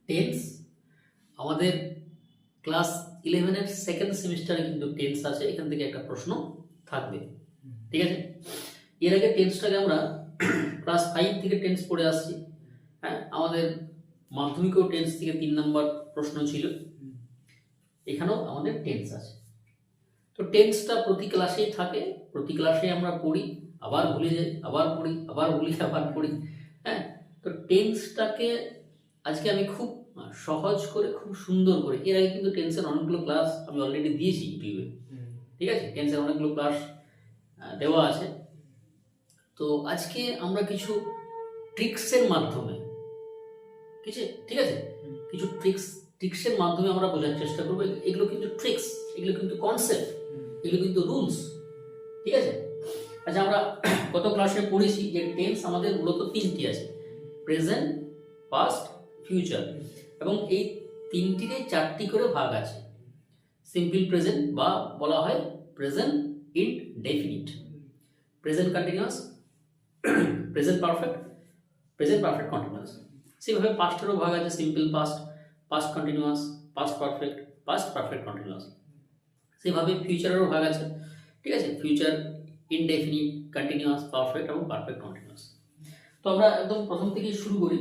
Tense আমাদের class 11-এর second সেমিস্টারে কিন্তু টেন্স আছে, এখান থেকে একটা প্রশ্ন থাকবে। ঠিক আছে, এর আগে টেন্সটাকে আমরা ক্লাস 5 থেকে টেন্স পড়ে আসছি। হ্যাঁ, আমাদের মাধ্যমিকও টেন্স থেকে 3 নম্বর প্রশ্ন ছিল, এখানেও আমাদের টেন্স আছে। তো টেন্সটা প্রতি ক্লাসেই থাকে, প্রতি ক্লাসে আমরা পড়ি, আবার ভুলে যাই, আবার পড়ি, আবার ভুলি, আবার পড়ি। হ্যাঁ, তো টেন্সটাকে আজকে আমি খুব সহজ করে, খুব সুন্দর করে, এর আগে কিন্তু টেন্সের অনেকগুলো ক্লাস আমি অলরেডি দিয়েছি ইউটিউবে। ঠিক আছে, টেন্সের অনেকগুলো ক্লাস দেওয়া আছে। তো আজকে আমরা কিছু ট্রিক্সের মাধ্যমে, ঠিক আছে, কিছু ট্রিক্সের মাধ্যমে আমরা বোঝার চেষ্টা করবো। এগুলো কিন্তু ট্রিক্স, এগুলো কিন্তু কনসেপ্ট, এগুলো কিন্তু রুলস। ঠিক আছে, আচ্ছা, আমরা গত ক্লাসে পড়েছি যে টেন্স আমাদের মূলত 3টি আছে, প্রেজেন্ট, পাস্ট, ফিউচার, এবং এই 3টিতে 4টি করে ভাগ আছে। সিম্পল প্রেজেন্ট বা বলা হয় present indefinite, present continuous, present perfect continuous. সেভাবে পাস্টেরও ভাগ আছে, simple past, past continuous, past perfect continuous. সেভাবে ফিউচারেরও ভাগ আছে। ঠিক আছে, ফিউচার ইনডেফিনিট, কন্টিনিউয়াস, পারফেক্ট এবং পারফেক্ট কন্টিনিউয়াস। তো আমরা একদম প্রথম থেকে শুরু করি।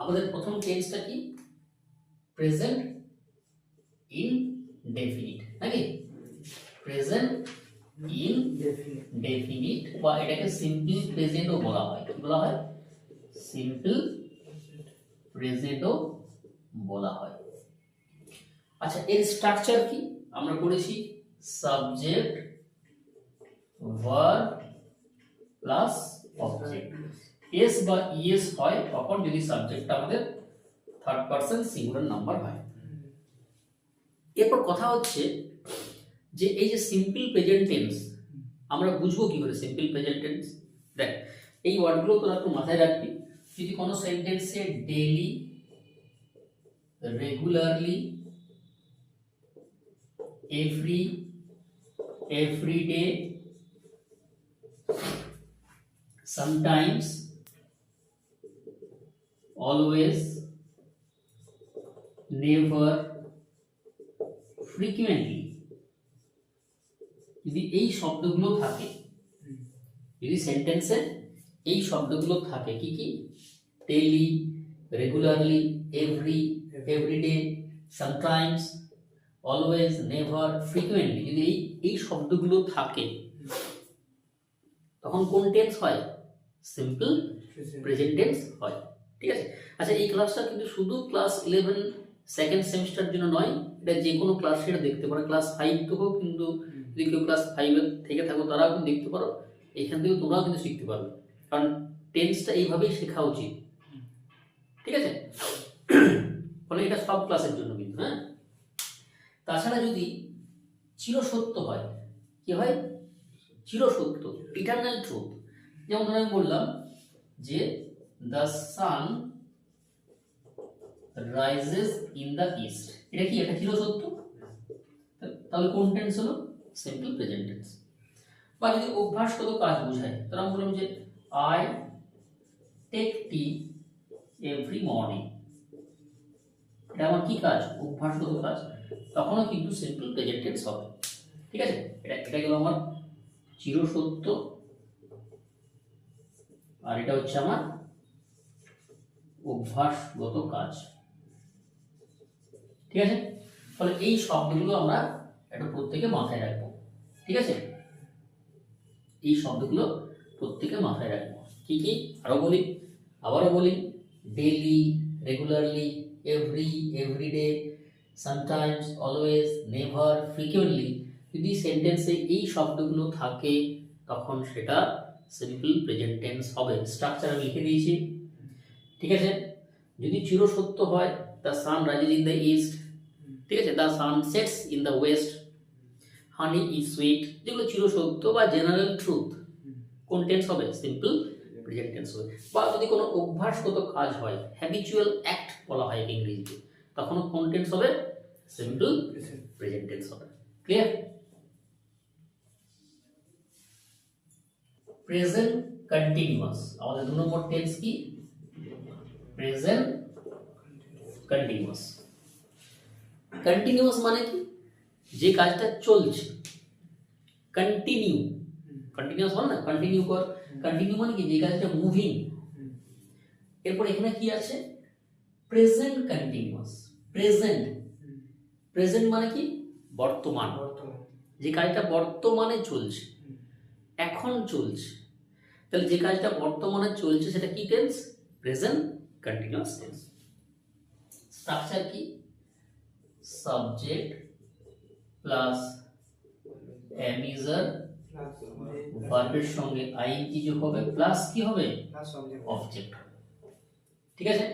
আমাদের প্রথম টেন্সটা কি? প্রেজেন্ট ইনডেফিনিট, নাকি? প্রেজেন্ট ইনডেফিনিট, বা এটাকে সিম্পল প্রেজেন্টও বলা হয়। কি বলা হয়? সিম্পল প্রেজেন্টও বলা হয়। আচ্ছা, এর স্ট্রাকচার কি? আমরা পড়েছি subject, verb plus object. S বা ইএস হয় তখন যদি সাবজেক্টটা আমাদের থার্ড পারসন সিঙ্গুলার নাম্বার হয়। এরপর কথা হচ্ছে যে এই যে সিম্পল প্রেজেন্ট টেন্স, আমরা বুঝবো কি করে সিম্পল প্রেজেন্ট টেন্স? দেখ, এই ওয়ার্ডগুলো তোরা একটু মাথায় রাখবি। যদি কোনো সেন্টেন্সে daily, regularly, every day, sometimes, always, never, frequently, যদি এই শব্দগুলো থাকে, যদি সেন্টেন্সে এই শব্দগুলো থাকে, কি কি? Daily, regularly, every day, sometimes, always, never, frequently, যদি এই শব্দগুলো থাকে তখন কোন টেন্স হয়? সিম্পল প্রেজেন্ট টেন্স হয়। ঠিক আছে, আচ্ছা, এই ক্লাসটা কিন্তু শুধু ক্লাস 11 সেকেন্ড সেমিস্টার জন্য নয়, এটা যে কোনো ক্লাসে দেখতে পারো। ক্লাস 5 থেকেও কিন্তু, যদি কেউ ক্লাস 5 থেকে থাকো তারাও কিন্তু দেখতে পারো, এখান থেকে তোমরাও কিন্তু শিখতে পারবে, কারণ টেন্সটা এইভাবেই শেখা উচিত। ঠিক আছে, ফলে এটা সব ক্লাসের জন্য কিন্তু। হ্যাঁ, তাছাড়া যদি চিরসত্য হয়, কি হয়? চিরসত্য, ইটারনাল ট্রুথ। যেমন ধর আমি বললাম যে the sun rises in the east, এটা কি? এটা চিরসত্য। তাহলে কোন টেন্স হলো? Simple present tense. বা যদি অভ্যাসগত কাজ বোঝায়, তাহলে আমি বললাম যে I take tea every morning, এটা আমার কি কাজ? অভ্যাসগত কাজ, তখনও কিন্তু সিম্পল প্রেজেন্ট টেন্স হবে। ঠিক আছে, এটা গেল আমার চিরসত্য, আর এটা হচ্ছে আমার অভ্যাসগত কাজ। ঠিক আছে, ফলে এই শব্দগুলো আমরা একটু প্রত্যেকে মাথায় রাখবো। ঠিক আছে, এই শব্দগুলো প্রত্যেকে মাথায় রাখবো। কি কি? আবারও বলি, daily, regularly, every day, sometimes, always, never, frequently, যদি সেন্টেন্সে এই শব্দগুলো থাকে তখন সেটা সিম্পল প্রেজেন্ট টেন্স হবে। স্ট্রাকচার আমি লিখে দিয়েছি। ঠিক আছে, যদি চিরসত্য হয়, the sun rises in the east, ঠিক আছে, the sun sets in the west, honey is sweet, যেগুলো চিরসত্য বা জেনারেল ট্রুথ, কোন টেন্স হবে? সিম্পল প্রেজেন্ট টেন্স হবে। বা যদি কোনো অভ্যাসগত কাজ হয়, হ্যাবিচুয়াল অ্যাক্ট বলা হয় ইংরেজিতে, তখন কোন টেন্স হবে? সিম্পল প্রেজেন্ট টেন্স হবে। ক্লিয়ার? প্রেজেন্ট কন্টিনিউয়াস, আমাদের 2 নম্বর টেন্স কি? Present continuous. কন্টিনিউয়াস মানে কি? যে কাজটা চলছে, কন্টিনিউ, কন্টিনিউয়াস মানে না, কন্টিনিউ কর, কন্টিনিউ মানে কি? যে কাজটা মুভিং। এরপর এখানে কি আছে? Present continuous. প্রেজেন্ট, প্রেজেন্ট মানে কি? বর্তমান, যে কাজটা বর্তমানে চলছে, এখন চলছে। তাহলে যে কাজটা বর্তমানে চলছে সেটা কি tense? Present continuous tense. Structure কি? সাবজেক্ট প্লাস অ্যামিজার, ভার্বের সঙ্গে আইএনজি যোগ হবে, প্লাস কি হবে? অবজেক্ট হবে। ঠিক আছে?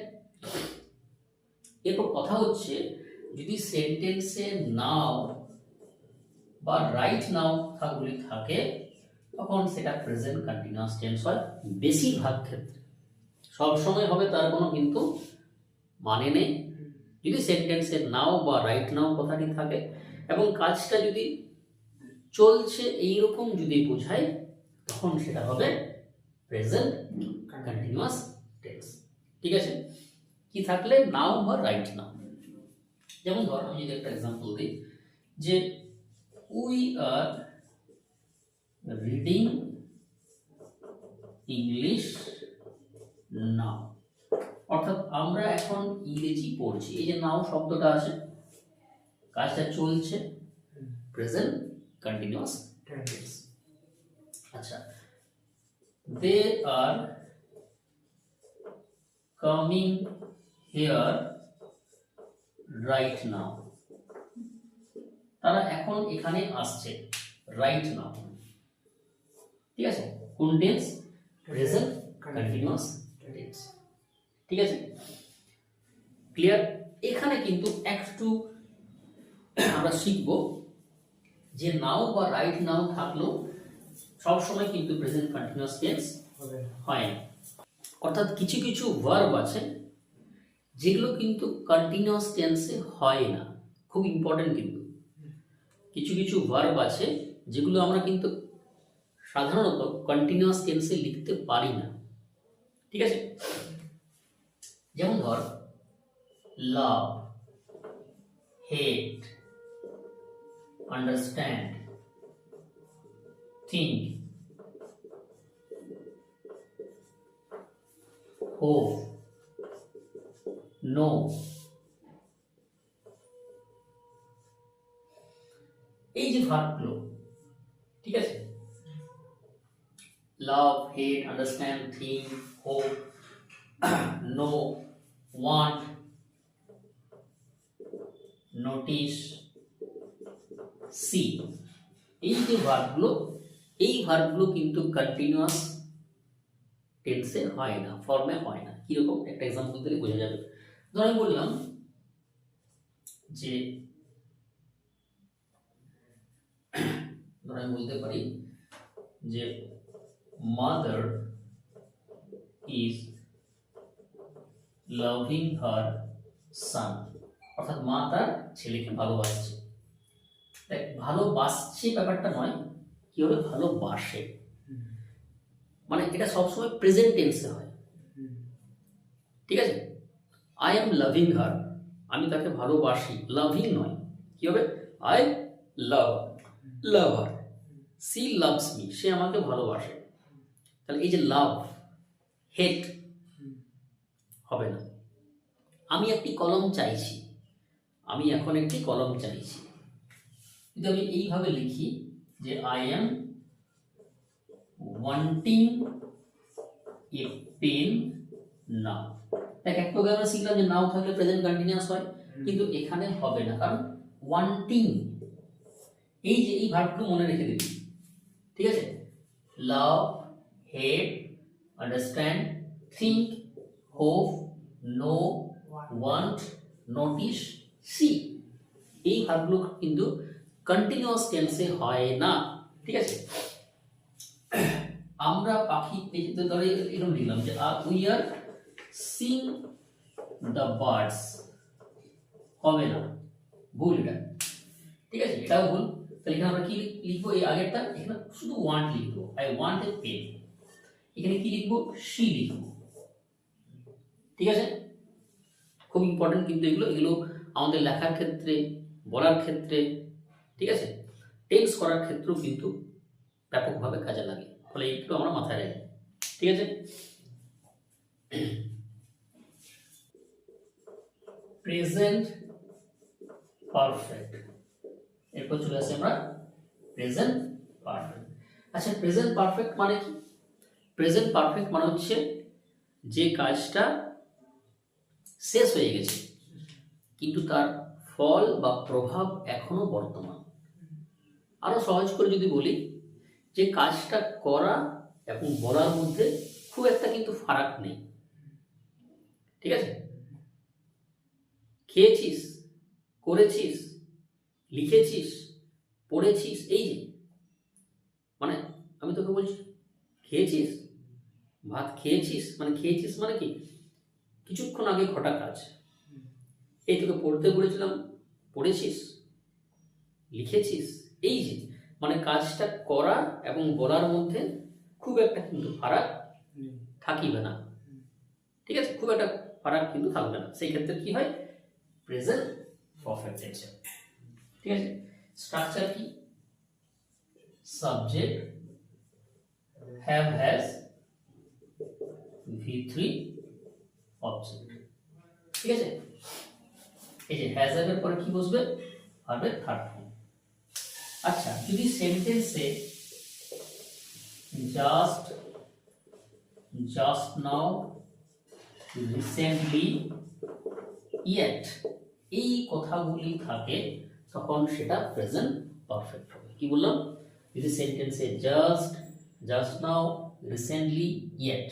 এরপর কথা হচ্ছে, যদি সেন্টেন্সে নাও বা রাইট নাও কথাগুলি থাকে তখন সেটা প্রেজেন্ট কন্টিনিউয়াস টেন্স হয় বেশিরভাগ ক্ষেত্রে। সব সময় হবে তার কোনো কিন্তু মানে নেই। যদি সেন্টেন্সে নাও বা রাইট নাও কথাটি থাকে এবং কাজটা যদি চলছে এইরকম যদি বোঝায় তখন সেটা হবে প্রেজেন্ট কন্টিনিউয়াস টেন্স। ঠিক আছে? কি থাকলে? নাও বা রাইট নাও। যেমন ধর আমি যদি একটা এক্সাম্পল দিই যে উই আর রিডিং ইংলিশ নাও, অর্থাৎ আমরা এখন ইংরেজি পড়ছি। এই যে নাও শব্দটা আছে, কাজটা চলছে, প্রেজেন্ট কন্টিনিউয়াস টেন্স। আচ্ছা, they are coming here right now, তারা এখন এখানে আসছে, রাইট নাও। ঠিক আছে? কোন টেন্স? Present continuous tense. ঠিক আছে? ক্লিয়ার? এখানে কিন্তু একটু আমরা শিখব যে নাও বা রাইট নাও থাকলেও সবসময় কিন্তু প্রেজেন্ট কন্টিনিউয়াস টেন্স হয় না। অর্থাৎ কিছু কিছু ভার্ব আছে যেগুলো কিন্তু কন্টিনিউয়াস টেন্সে হয় না। খুব ইম্পর্টেন্ট কিন্তু কিছু কিছু ভার্ব আছে যেগুলো আমরা কিন্তু সাধারণত কন্টিনিউয়াস টেন্সে লিখতে পারি না। ঠিক আছে? যেমন ধর love, hate, understand, think, hope, know. এই যে ভার্বগুলো, ঠিক আছে, love, hate, understand, think, hope, know, want, notice, see, এই যে ভার্বগুলো, এই ভার্বগুলো কিন্তু কন্টিনিউয়াস টেন্সে হয় না, ফর্মে হয় না। কিরকম? একটা এক্সাম্পল দিলে বোঝা যাবে। ধর আমি বললাম যে, ধর আমি বলতে পারি যে মাদার ইজ লাভিং হার সান, অর্থাৎ মা তার ছেলেকে ভালোবাসছে। দেখ, ভালোবাসছে ব্যাপারটা নয়, কি হবে? ভালোবাসে। মানে এটা সবসময় প্রেজেন্ট টেন্সে হয়। ঠিক আছে? আই এম লাভিং হার, আমি তাকে ভালোবাসি। লাভিং নয়, কি হবে? I love, love her. She loves me, সে আমাকে ভালোবাসে। তাহলে এই যে লাভ, হেট হবে না। আমি একটি কলম চাইছি, আমি এখন একটি কলম চাইছি। যদি আমি এইভাবে লিখি যে I am wanting a pen now. দেখ, একটু আগে আমরা শিখলাম যে নাও থাকলে প্রেজেন্ট কন্টিনিউয়াস হয়, কিন্তু এখানে হবে না, কারণ ওয়ান্টিং, এই যে এই ভার্বগুলো মনে রেখে দিবি। ঠিক আছে? Love, hate, understand, think, hope, know, want, notice, see, এই ভার্বগুলো কিন্তু কন্টিনিউয়াস টেন্সে হয় না। ঠিক আছে? আমরা পাখি, ধরে এরকম লিখলাম যে we are Singh the birds, হবে না, ভুল এটা। ঠিক আছে? এটাও ভুল। তাহলে এখানে আমরা কি লিখবো? এই আগেরটা এখানে শুধু ওয়ান্ট লিখবো, আই ওয়ান্ট এ পেন। এখানে কি লিখবো? সি লিখবো। ঠিক আছে? খুব ইম্পর্টেন্ট কিন্তু এগুলো আমাদের লেখার ক্ষেত্রে, বলার ক্ষেত্রে, ঠিক আছে, টেন্স করার ক্ষেত্রেও কিন্তু ব্যাপকভাবে কাজে লাগে। ফলে এইগুলো আমরা মাথায় রাখি, ঠিক আছে। প্রেজেন্ট পারফেক্ট, এরপর চলে আসি আমরা প্রেজেন্ট পারফেক্ট। আচ্ছা, প্রেজেন্ট পারফেক্ট মানে কি? প্রেজেন্ট পারফেক্ট মানে হচ্ছে যে কাজটা শেষ হয়ে গেছে কিন্তু তার ফল বা প্রভাব এখনো বর্তমান। আরো সহজ করে যদি বলি, যে কাজটা করা এবং বলার মধ্যে খুব একটা কিন্তু ফারাক নেই, ঠিক আছে। খেয়েছিস, করেছিস, লিখেছিস, পড়েছিস, এই যে মানে আমি তোকে বলছি খেয়েছিস, ভাত খেয়েছিস, মানে খেয়েছিস মানে কি কিছুক্ষণ আগে ঘটা কাজ। এই তোকে পড়তে বলেছিলাম, পড়েছিস, লিখেছিস, এই যে মানে কাজটা করা এবং বলার মধ্যে খুব একটা কিন্তু ফারাক থাকিবে না, ঠিক আছে, খুব একটা ফারাক কিন্তু থাকবে না। সেই ক্ষেত্রে কি হয়? প্রেজেন্ট পারফেক্ট টেন্স, ঠিক আছে। স্ট্রাকচার কি? Subject, have, has, V3, object, ঠিক আছে। এই যে হ্যাজ এর পরে কি বসবে? ভার্বের থার্ড ফর্ম। আচ্ছা, যদি সেন্টেন্সে just, just now, recently, yet এই কথাগুলি থাকে তখন সেটা প্রেজেন্ট পারফেক্ট হবে। কি বললাম? যদি সেন্টেন্সে just, just now, recently, yet,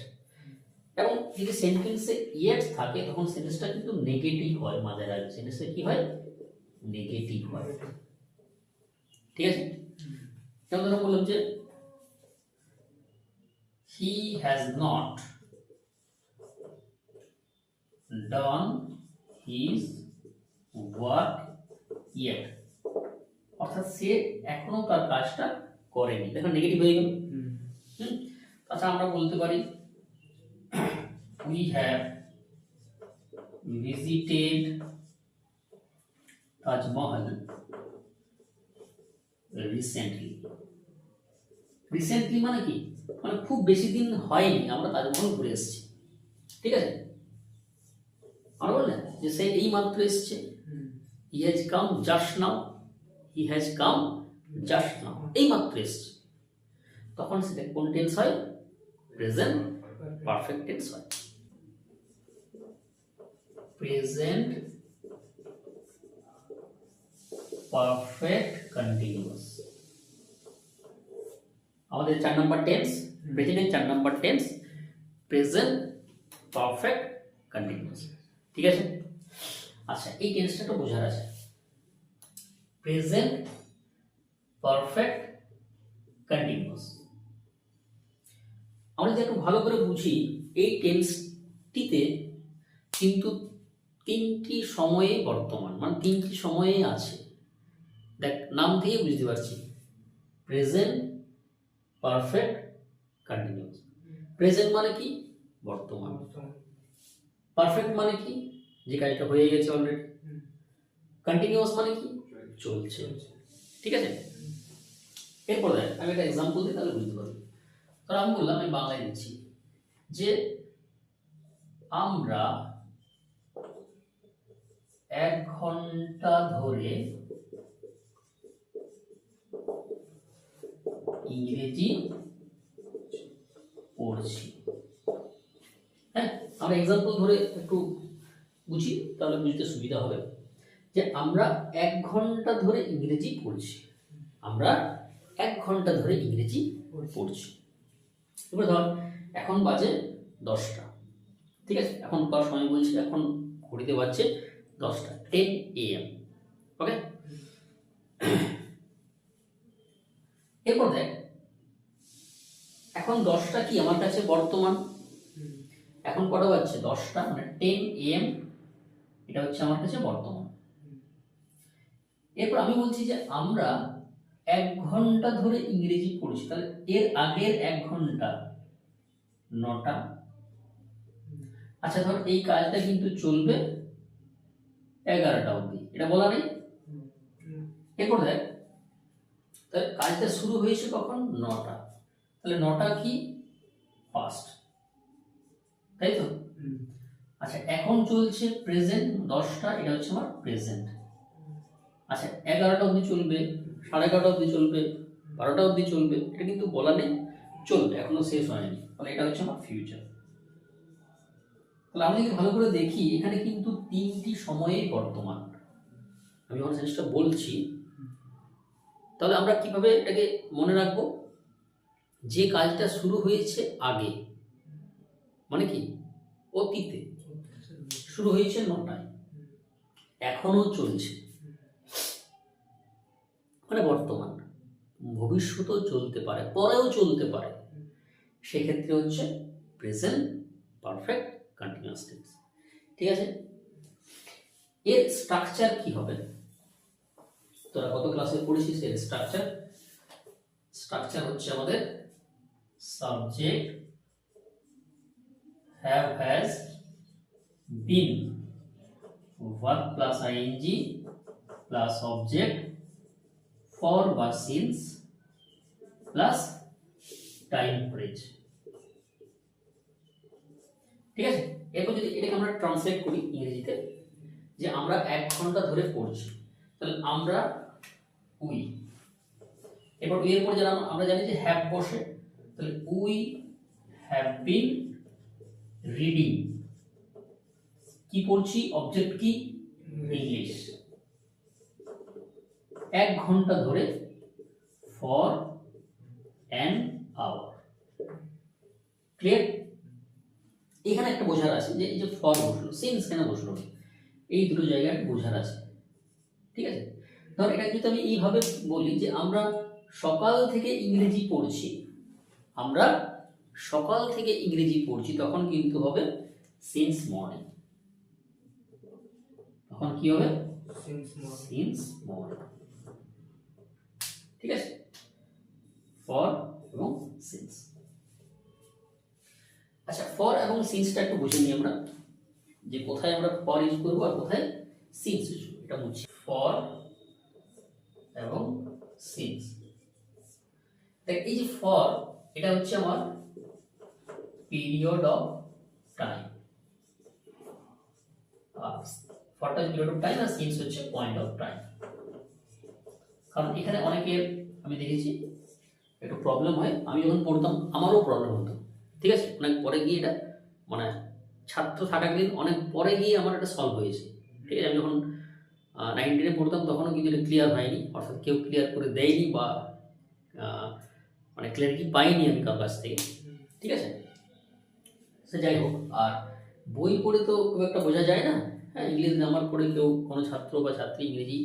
এবং যদি সেন্টেন্সে ইয়েট থাকে তখন সেন্টেন্সটা কিন্তু নেগেটিভ হয়। মাঝে রাখবে, সেন্টেন্সে কি হয়? নেগেটিভ হয়, ঠিক আছে। যেমন ধরো বললাম যে he has not done his work yet, অর্থাৎ সে এখনো তার কাজটা করেনি। দেখো নেগেটিভ হয়ে গেল। আচ্ছা, আমরা বলতে পারি we have visited Taj Mahal recently. Recently মানে কি? মানে খুব বেশি দিন হয়নি আমরা তাজমহল ঘুরে এসেছি, ঠিক আছে। আমরা বললেন যে সে এই মাত্র এসছে, he has come just now, he has come just now, এই মাত্র এসছে, তখন সেটা কোন টেন্স হয়? প্রেজেন্ট পারফেক্ট টেন্স হয়। প্রেজেন্ট পারফেক্ট কন্টিনিউয়াস আমাদের 4 নাম্বার টেন্স, প্রেজেন্টের 4 number tense present perfect continuous, ঠিক আছে। আচ্ছা, এই টেন্সটা তো বোঝার আছে। প্রেজেন্ট পারফেক্ট কন্টিনিউয়াস আমরা যদি একটু ভালো করে বুঝি, এই টেন্সটিতে কিন্তু 3টি সময়ে বর্তমান, মানে 3টি সময়ে আছে। দেখ, নাম থেকে বুঝতে পারছি, প্রেজেন্ট পারফেক্ট কন্টিনিউয়াস। প্রেজেন্ট মানে কি? বর্তমান। পারফেক্ট মানে কি? যে কাজটা হয়ে গেছে অলরেডি। কন্টিনিউয়াস মানে কি? চলছে, ঠিক আছে। এরপর দেখ, আমি একটা এক্সাম্পল দিই, তাহলে বুঝতে পারবি। তাহলে আমি বললাম, আমি বাংলায় দিচ্ছি যে আমরা 1 ঘন্টা ধরে ইংরেজি পড়ছি। হ্যাঁ, আমরা এক্সাম্পল ধরে একটু বুঝি, তাহলে বুঝতে সুবিধা হবে। যে আমরা 1 ঘন্টা ধরে ইংরেজি পড়ছি, আমরা 1 ঘন্টা ধরে ইংরেজি পড়ছি। এবার ধর এখন বাজে 10টা, ঠিক আছে। এখন পর সময় বলছি, এখন ঘড়িতে বাজছে 10টা, 10 AM, ওকে। এরপর দেখ, এখন 10টা কি আমার কাছে বর্তমান, এখন কটা বাজছে? 10টা, মানে 10 AM, এটা হচ্ছে আমার কাছে বর্তমান। এরপর আমি বলছি যে আমরা 1 ঘন্টা ধরে ইংরেজি পড়ছি, তাহলে এর আগের 1 ঘন্টা 9টা। আচ্ছা, ধর এই কাজটা কিন্তু চলবে 11টা অবধি, এটা বলা নেই। এরপর দেখ, তাহলে কাজটা শুরু হয়েছে কখন? 9টা, তাহলে 9টা কি পাস্ট, তাই তো? আচ্ছা, এখন চলছে প্রেজেন্ট 10টা, এটা হচ্ছে আমার প্রেজেন্ট। আচ্ছা, 11টা অবধি চলবে, 11:30 অবধি চলবে, 12টা অবধি চলবে, এটা কিন্তু বলা নেই, চলবে, এখনো শেষ হয়নি, তাহলে এটা হচ্ছে আমার ফিউচার। তাহলে আমরা যদি ভালো করে দেখি, এখানে কিন্তু 3টি সময়েই বর্তমান। আমি যখন জিনিসটা বলছি, তাহলে আমরা কিভাবে এটাকে মনে রাখবো? যে কাজটা শুরু হয়েছে আগে, মানে কি অতীতে, শুরু হয়েছে 9টায়, এখনো চলছে, মানে বর্তমান, ভবিষ্যতেও চলতে পারে, পরেও চলতে পারে, সেক্ষেত্রে হচ্ছে প্রেজেন্ট পারফেক্ট কন্টিনিউয়াস টেন্স। ঠিক আছে, এর স্ট্রাকচার কি হবে? তোরা কত ক্লাসে পড়েছিস এর স্ট্রাকচার? স্ট্রাকচার হচ্ছে আমাদের subject, have, has, been, verb plus ing plus object, for বা since plus time phrase। ঠিক আছে, এরপর যদি এটাকে আমরা ট্রান্সলেট করি ইংরেজিতে, যে আমরা 1 ঘন্টা ধরে পড়ছি, তাহলে আমরা উই, এরপর উই এর পরে যারা আমরা জানি যে হ্যাভ বসে, তাহলে উই হ্যাভ বিন রিডিং, কি পড়ছি? অবজেক্ট কি? ইংলিশ। 1 ঘন্টা ধরে, ফর অ্যান আওয়ার। ক্লিয়ার? এখানে একটা বোঝার আছে যে এই যে ফর বসলো, সিন্স কেন বসলো, এই দুটো জায়গায় বোঝার আছে। ঠিক আছে, ধর এটা কিন্তু আমি এইভাবে বলি যে আমরা সকাল থেকে ইংরেজি পড়ছি, আমরা সকাল থেকে ইংরেজি পড়ছি, তখন কিন্তু হবে সিন্স মর্নিং। তখন কি হবে? Since morning. ঠিক আছে, ফর এবং সিন্স। আচ্ছা, ফর এবং সিন্সটা একটু বুঝে নিই আমরা, যে কোথায় আমরা ফর ইউজ করবো আর কোথায় সিন্স ইউজ করবো, এটা বুঝছি। ফর এবং সিন্স, দেখ এই যে ফর, এটা হচ্ছে আমার পিরিয়ড অফ টাইম, ফরটা পিরিয়ড অফ টাইম আর সিন্স হচ্ছে পয়েন্ট অফ টাইম। কারণ এখানে অনেকের আমি দেখেছি একটু প্রবলেম হয়, আমি যখন পড়তাম আমারও প্রবলেম হতো। ঠিক আছে, অনেক পরে গিয়ে এটা, মানে ছাত্র থাকাকালীন অনেক পরে গিয়ে আমার এটা সলভ হয়েছে। ঠিক আছে, আমি যখন 9-10-এ পড়তাম তখনও কিন্তু এটা ক্লিয়ার হয়নি, অর্থাৎ কেউ ক্লিয়ার করে দেয়নি বা মানে ক্লিয়ারিটি পাইনি আমি কার কাছ থেকে। ঠিক আছে, সে যাই হোক, আর বই পড়ে তো খুব একটা বোঝা যায় না। হ্যাঁ, ইংলিশ গ্রামার পড়ে কেউ কোনো ছাত্র বা ছাত্রী ইংরেজি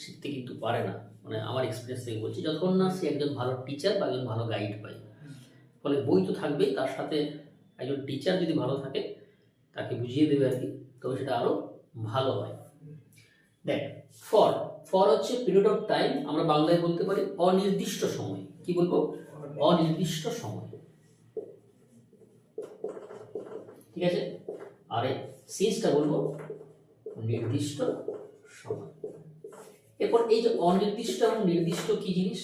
শিখতে কিন্তু পারে না, মানে আমার এক্সপিরিয়েন্স থেকে বলছি, যতক্ষণ না সে একজন ভালো টিচার বা একজন ভালো গাইড পায়। ফলে বই তো থাকবেই, তার সাথে একজন টিচার যদি ভালো থাকে, তাকে বুঝিয়ে দেবে আর কি, তবে সেটা আরও ভালো হয়। দেখ, ফর, ফর হচ্ছে পিরিয়ড অফ টাইম, আমরা বাংলায় বলতে পারি অনির্দিষ্ট সময়। কি বলবো? অনির্দিষ্ট সময়। ঠিক আছে, আর সিন্সটা বলবো নির্দিষ্ট সময়। এরপর এই যে অনির্দিষ্ট এবং নির্দিষ্ট কি জিনিস,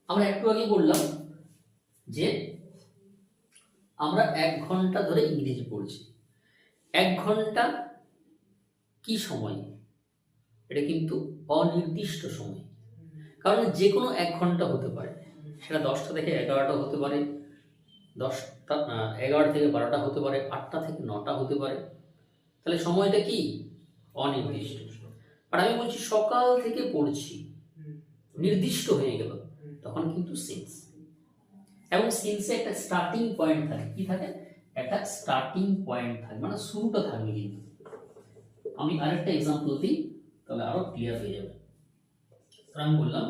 আমরা একটু আগে বললাম যে আমরা 1 ঘন্টা ধরে ইংরেজি পড়ছি। 1 ঘন্টা কি সময়? এটা কিন্তু অনির্দিষ্ট সময়, কারণ যে কোনো 1 ঘন্টা হতে পারে, সেটা 10টা থেকে 11টা হতে পারে, 11 থেকে 12টা হতে পারে, 8টা থেকে 9টা হতে পারে। তাহলে সময়টা কি? অনির্দিষ্ট। আর আমি বলছি সকাল থেকে পড়ছি, নির্দিষ্ট হয়ে গেল, তখন কিন্তু সিন্স। এবং সিন্সে একটা স্টার্টিং পয়েন্ট থাকে। কি থাকে? একটা স্টার্টিং পয়েন্ট থাকে, মানে শুরুটা থাকবে। কিন্তু আমি আরেকটা এক্সাম্পল দিই, তাহলে আরো ক্লিয়ার হয়ে যাবে। আমি বললাম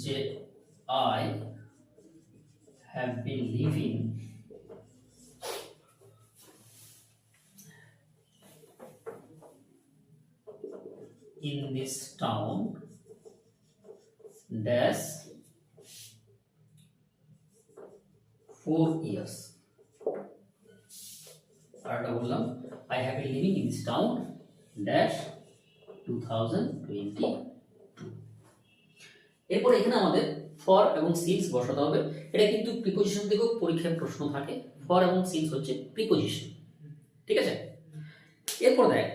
যে I have been living in this town dash 4 years। আর বললাম I have been living in this town dash 2022। এরপর এখানে আমাদের ফর এবং সিন্স বসাতে হবে। এটা কিন্তু প্রিপোজিশন থেকেও পরীক্ষায় প্রশ্ন থাকে। ফর এবং সিন্স হচ্ছে প্রিপোজিশন, ঠিক আছে। এরপর দেখ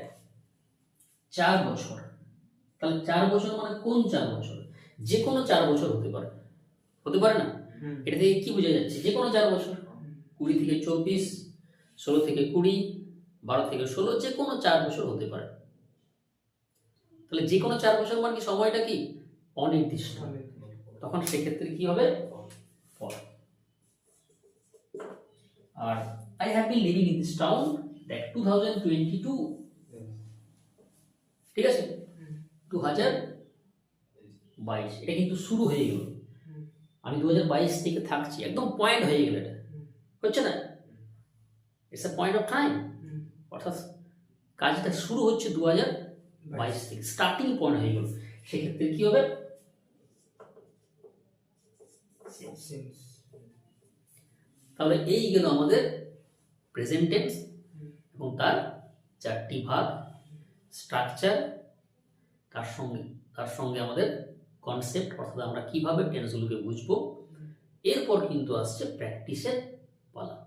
4 বছর, তাহলে 4 বছর মানে কোন 4 বছর? যে কোনো 4 বছর হতে পারে, হতে পারে না? এটা থেকে কি বোঝা যাচ্ছে? যে কোনো 4 বছর, 20 থেকে 24, 16 থেকে 20, 12 থেকে 16, যে কোনো 4 বছর হতে পারে। তাহলে যে কোনো 4 বছর মানে কি সময়টা কি অনির্দিষ্ট, তখন সেক্ষেত্রে কি হবে? ফর। আর I have been living in this town that 2022, ঠিক আছে, 2022, এটা কিন্তু শুরু হয়ে গেল। আমি 2022 থেকে থাকছি, একদম পয়েন্ট হয়ে গেল, এটা হচ্ছে না? It's a point of time, অর্থাৎ কাজটা শুরু হচ্ছে 2022 থেকে, স্টার্টিং পয়েন্ট হয়ে গেল। সেক্ষেত্রে কি হবে? তাহলে এই গেল আমাদের প্রেজেন্ট টেন্স এবং তার 4টি ভাগ, স্ট্রাকচার, তার সঙ্গে আমাদের কনসেপ্ট, অর্থাৎ আমরা কিভাবে টেন্সগুলোকে বুঝবো। এরপর কিন্তু আসছে প্র্যাকটিসের পালা।